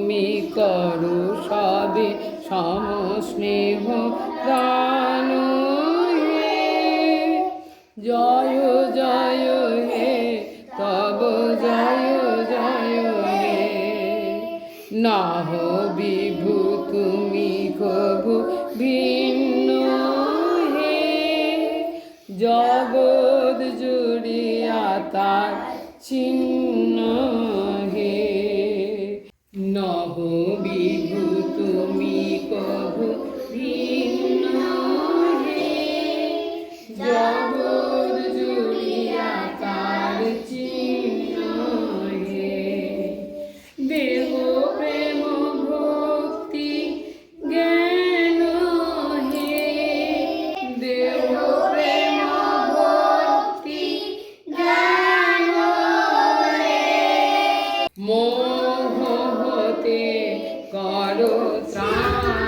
তুমি করো সবে সমস্নেহ দান হে। জয় জয় হে তব জয় জয় হে। নাহ বিভু তুমি কভু ভিন্ন হে। জগৎ জুড়িয়া তার চিহ্ন হে। নহ বিভু তুমি কভু ভিন্ন হে। জগৎ জুড়িয়া তার চিহ্ন হে। দেহ প্রেম ভক্তি জ্ঞান হে। দেহ প্রেম ভক্তি জ্ঞান হে। মোহ হতে করো ত্রাণ